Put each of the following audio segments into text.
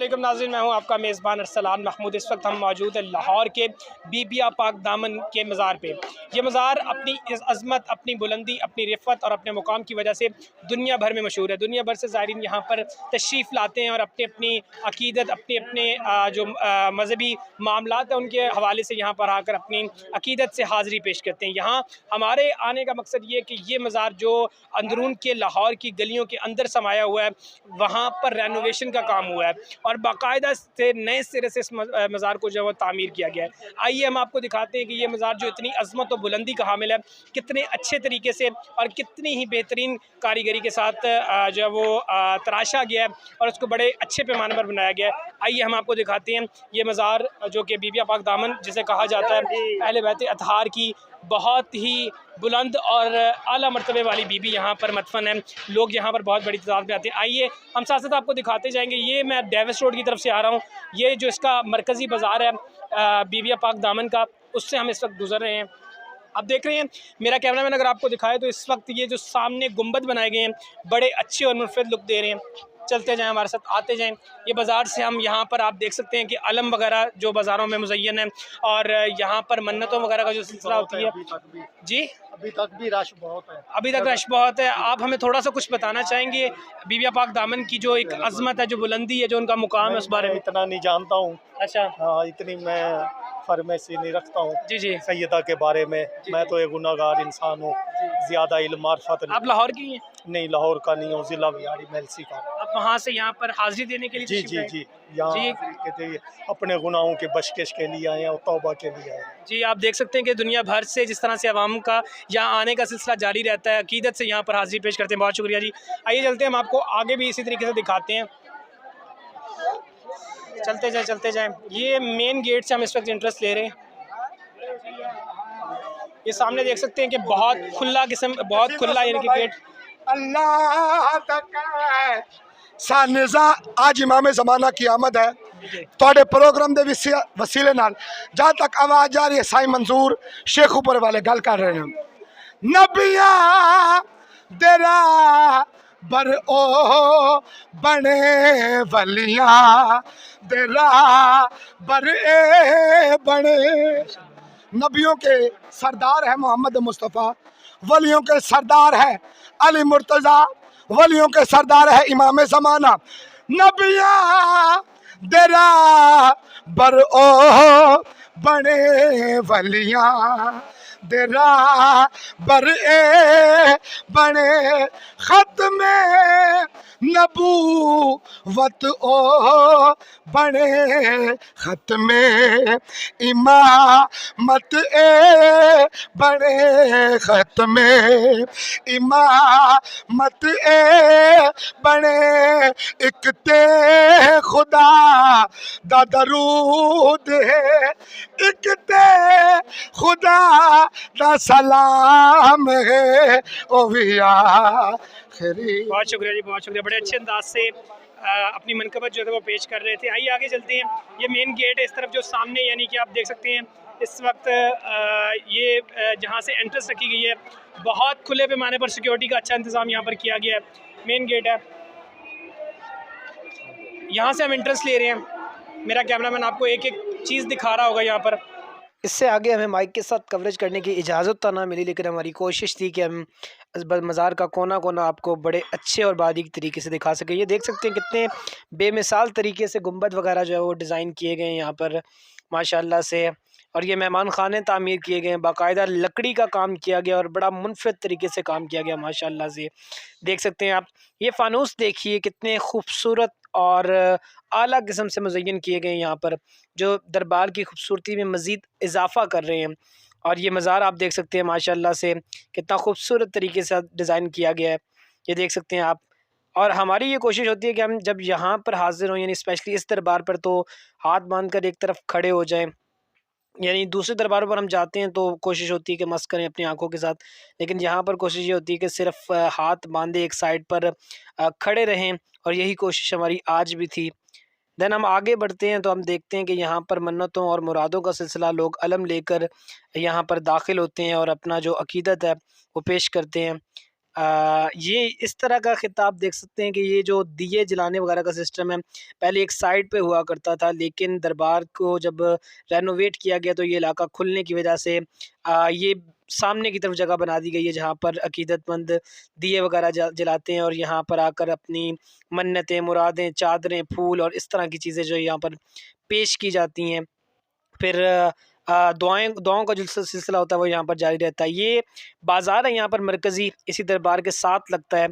वालेकुम नाज़रीन, मैं हूं आपका मेज़बान अरसलान महमूद। इस वक्त हम मौजूद हैं लाहौर के बीबिया पाक दामन के मज़ार पे। ये मज़ार अपनी इस अज़मत, अपनी बुलंदी, अपनी रिफ़त और अपने मुकाम की वजह से दुनिया भर में मशहूर है। दुनिया भर से ज़ायरीन यहाँ पर तशरीफ़ लाते हैं और अपनी अपनी अक़ीदत, अपने अपने जो मज़हबी मामलात हैं उनके हवाले से यहाँ पर आकर अपनी अक़ीदत से हाज़िरी पेश करते हैं। यहाँ हमारे आने का मकसद ये है कि ये मज़ार जो अंदरून के लाहौर की गलियों के अंदर समाया हुआ है, वहाँ पर रेनोवेशन का काम हुआ है और बाकायदा से नए सिरे से इस मज़ार को जो है तामीर किया गया है। आइए हम आपको दिखाते हैं कि ये मज़ार जो इतनी अज़मत और बुलंदी का हामिल है, कितने अच्छे तरीके से और कितनी ही बेहतरीन कारीगरी के साथ जो है वो तराशा गया है और उसको बड़े अच्छे पैमाने पर बनाया गया है। आइए हम आपको दिखाते हैं ये मज़ार जो कि बीबिया पाक दामन जिसे कहा जाता है, अहले बैत अतहार की बहुत ही बुलंद और आला मर्तबे वाली बीबी यहाँ पर मदफन है। लोग यहाँ पर बहुत बड़ी तादाद में आते हैं। आइए हम साथ साथ आपको दिखाते जाएंगे। ये मैं डेविस रोड की तरफ से आ रहा हूँ। ये जो इसका मरकज़ी बाज़ार है बीबिया पाक दामन का, उससे हम इस वक्त गुजर रहे हैं। आप देख रहे हैं मेरा कैमरामैन अगर आपको दिखाए तो इस वक्त ये जो सामने गुंबद बनाए गए हैं बड़े अच्छे और मुनफरद लुक दे रहे हैं। चलते जाएं, हमारे साथ आते जाएं। ये बाज़ार से हम यहाँ पर आप देख सकते हैं कि अलम वगैरह जो बाज़ारों में मुज़य्यन है और यहाँ पर मन्नतों वगैरह का जो सिलसिला होती है जी, अभी तक भी रश बहुत है। अभी तक रश बहुत है। आप हमें थोड़ा सा कुछ बताना चाहेंगे बीबिया पाक दामन की जो एक अज़मत है, जो बुलंदी है, जो उनका मुकाम है, उस बारे में? इतना नहीं जानता हूँ। अच्छा, हाँ, इतनी मैं फरमेसी नहीं रखता हूँ जी जी। सैयदा के बारे में। मैं तो एक गुनाहगार इंसान हूँ, ज़्यादा इल्म मार्फत आप लाहौर की हैं? नहीं, लाहौर का नहीं हूँ, ज़िला बिहाड़ी मेलसी का। आप वहाँ से यहाँ पर हाजिरी देने के लिए जी तशरीफ जी लाए? जी, यहाँ कहते हैं अपने गुनाहों के बशकेश के लिए आए हैं और तौबा के लिए आए हैं। जी, आप देख सकते हैं कि दुनिया भर से जिस तरह से अवाम का यहाँ आने का सिलसिला जारी रहता है, अकीदत से यहाँ पर हाजिरी पेश करते हैं। बहुत शुक्रिया जी। आइए चलते हैं, हम आपको आगे भी इसी तरीके से दिखाते हैं। चलते जाएं। ये मेन गेट से हम इस वक्त इंटरेस्ट ले रहे हैं। ये सामने देख सकते हैं कि बहुत खुला यानी कि गेट। अल्लाह तक सानिज़ा आज इमाम ज़माना की आमद है। ਤੁਹਾਡੇ प्रोग्राम ਦੇ वसीले नाल जहाँ तक आवाज़ जा रही है, साईं मंजूर शेख ऊपर वाले गल कर रहे हैं। नबिया तेरा बर ओ बने वलिया तेरा बर ए बने। नबियों के सरदार है मोहम्मद मुस्तफ़ा, वलियों के सरदार है अली मुर्तज़ा, वलियों के सरदार है इमाम ज़माना। नबिया तेरा बर ओ बने वलिया तेरा बर ए बने ख़त्मे नबूवत ओ बने ख़त्मे इमामत ए बने ख़त्मे इमामत ए बने। एक ते खुदा दा दरूद है, एक ते खुदा दा सलाम है ओ भी आखिरी। बहुत शुक्रिया जी, बहुत शुक्रिया। बड़े अच्छे अंदाज से अपनी मनकबत जो है वो पेश कर रहे थे। आइए आगे चलते हैं। ये मेन गेट है इस तरफ जो सामने, यानी कि आप देख सकते हैं इस वक्त ये जहाँ से एंट्रेंस रखी गई है, बहुत खुले पैमाने पर सिक्योरिटी का अच्छा इंतज़ाम यहाँ पर किया गया है। मेन गेट है, यहाँ से हम एंट्रेंस ले रहे हैं। मेरा कैमरामैन आपको एक एक चीज़ दिखा रहा होगा यहाँ पर। इससे आगे हमें माइक के साथ कवरेज करने की इजाज़त तो ना मिली, लेकिन हमारी कोशिश थी कि हम इस मज़ार का कोना कोना आपको बड़े अच्छे और बारीक तरीके से दिखा सकें। ये देख सकते हैं कितने बेमिसाल तरीके से गुंबद वगैरह जो है वो डिज़ाइन किए गए हैं यहाँ पर माशाल्लाह से। और ये मेहमान खाने तामीर किए गए हैं, बाकायदा लकड़ी का काम किया गया और बड़ा मुनफरद तरीके से काम किया गया माशाल्लाह से। देख सकते हैं आप, ये फ़ानूस देखिए कितने खूबसूरत और आला किस्म से मुज़य्यन किए गए हैं यहाँ पर, जो दरबार की खूबसूरती में मज़ीद इजाफ़ा कर रहे हैं। और ये मज़ार आप देख सकते हैं माशाल्लाह से कितना खूबसूरत तरीके से डिज़ाइन किया गया है, ये देख सकते हैं आप। और हमारी ये कोशिश होती है कि हम जब यहाँ पर हाज़िर हों, यानी स्पेशली इस दरबार पर, तो हाथ बांध कर एक तरफ खड़े हो जाएं। यानी दूसरे दरबारों पर हम जाते हैं तो कोशिश होती है कि मस करें अपनी आंखों के साथ, लेकिन यहाँ पर कोशिश ये होती है कि सिर्फ हाथ बांधे एक साइड पर खड़े रहें, और यही कोशिश हमारी आज भी थी। देन हम आगे बढ़ते हैं तो हम देखते हैं कि यहाँ पर मन्नतों और मुरादों का सिलसिला, लोग अलम लेकर यहाँ पर दाखिल होते हैं और अपना जो अकीदत है वो पेश करते हैं। ये इस तरह का खिताब देख सकते हैं कि ये जो दिए जलाने वगैरह का सिस्टम है, पहले एक साइड पे हुआ करता था, लेकिन दरबार को जब रेनोवेट किया गया तो ये इलाका खुलने की वजह से ये सामने की तरफ जगह बना दी गई है, जहाँ पर अकीदतमंद दिए वगैरह जलाते हैं और यहाँ पर आकर अपनी मन्नतें, मुरादें, चादरें, फूल और इस तरह की चीज़ें जो यहाँ पर पेश की जाती हैं। फिर दुआओं का जो सिलसिला होता है वो यहाँ पर जारी रहता है। ये बाज़ार है यहाँ पर मरकज़ी, इसी दरबार के साथ लगता है,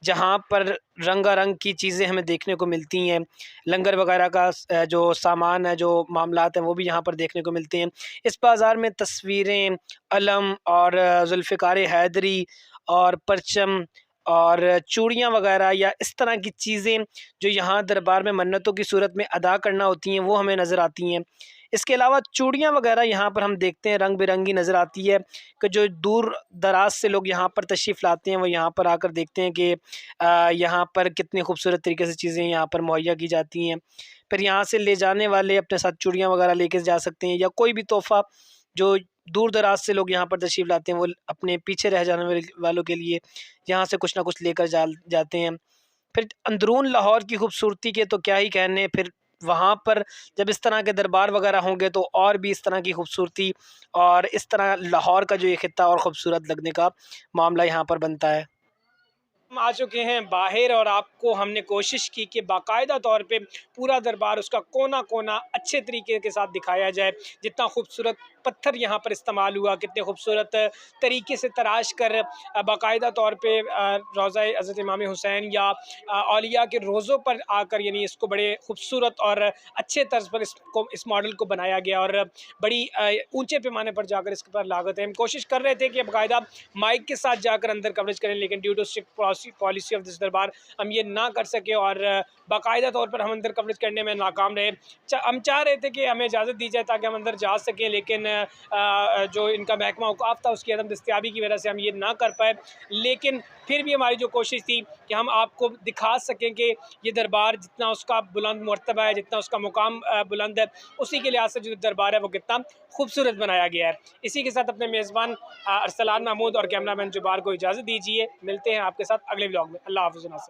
जहाँ पर रंगारंग की चीज़ें हमें देखने को मिलती हैं। लंगर वगैरह का जो सामान है, जो मामलात हैं, वो भी यहाँ पर देखने को मिलते हैं। इस बाज़ार में तस्वीरें, अलम और ज़ुल्फ़िकार हैदरी और परचम और चूड़ियाँ वगैरह या इस तरह की चीज़ें जो यहाँ दरबार में मन्नतों की सूरत में अदा करना होती हैं, वो हमें नज़र आती हैं। इसके अलावा चूड़ियाँ वगैरह यहाँ पर हम देखते हैं रंग-बिरंगी नज़र आती है कि जो दूर दराज से लोग यहाँ पर तशरीफ़ लाते हैं, वो यहाँ पर आकर देखते हैं कि यहाँ पर कितनी खूबसूरत तरीके से चीज़ें यहाँ पर मुहैया की जाती हैं। फिर यहाँ से ले जाने वाले अपने साथ चूड़ियाँ वगैरह लेके जा सकते हैं, या कोई भी तोहफ़ा जो दूर दराज से लोग यहाँ पर तशरीफ़ लाते हैं, वो अपने पीछे रह जाने वालों के लिए यहाँ से कुछ ना कुछ लेकर जाते हैं। फिर अंदरून लाहौर की खूबसूरती के तो क्या ही कहने, फिर वहाँ पर जब इस तरह के दरबार वगैरह होंगे तो और भी इस तरह की खूबसूरती और इस तरह लाहौर का जो ये खित्ता और ख़ूबसूरत लगने का मामला यहाँ पर बनता है। हम आ चुके हैं बाहर और आपको हमने कोशिश की कि बाकायदा तौर पे पूरा दरबार, उसका कोना कोना अच्छे तरीके के साथ दिखाया जाए। जितना खूबसूरत पत्थर यहाँ पर इस्तेमाल हुआ, कितने खूबसूरत तरीके से तराश कर बाकायदा तौर पे रोज़ा हज़रत इमाम हुसैन या औलिया के रोज़ों पर आकर यानी इसको बड़े खूबसूरत और अच्छे तर्ज पर इस मॉडल को बनाया गया और बड़ी ऊंचे पैमाने पर जाकर इसके पर लागत है। हम कोशिश कर रहे थे कि बाकायदा माइक के साथ जाकर अंदर कवरेज करें, लेकिन due to strict policy of this दरबार हम ये ना कर सके और बाकायदा तौर पर हम अंदर कवरेज करने में नाकाम रहे। हम चाह रहे थे कि हमें इजाज़त दी जाए ताकि हम अंदर जा सकें, लेकिन जो इनका महकमा औक़ाफ़ था उसकी अदम दस्तयाबी की वजह से हम ये ना कर पाए। लेकिन फिर भी हमारी जो कोशिश थी कि हम आपको दिखा सकें कि ये दरबार जितना उसका बुलंद मर्तबा है, जितना उसका मुकाम बुलंद है, उसी के लिहाज से जो दरबार है वो कितना खूबसूरत बनाया गया है। इसी के साथ अपने मेज़बान अरसलान महमूद और कैमरामैन जुबार को इजाज़त दीजिए। मिलते हैं आपके साथ अगले व्लॉग में। अल्लाह हाफ़िज़ नासिर।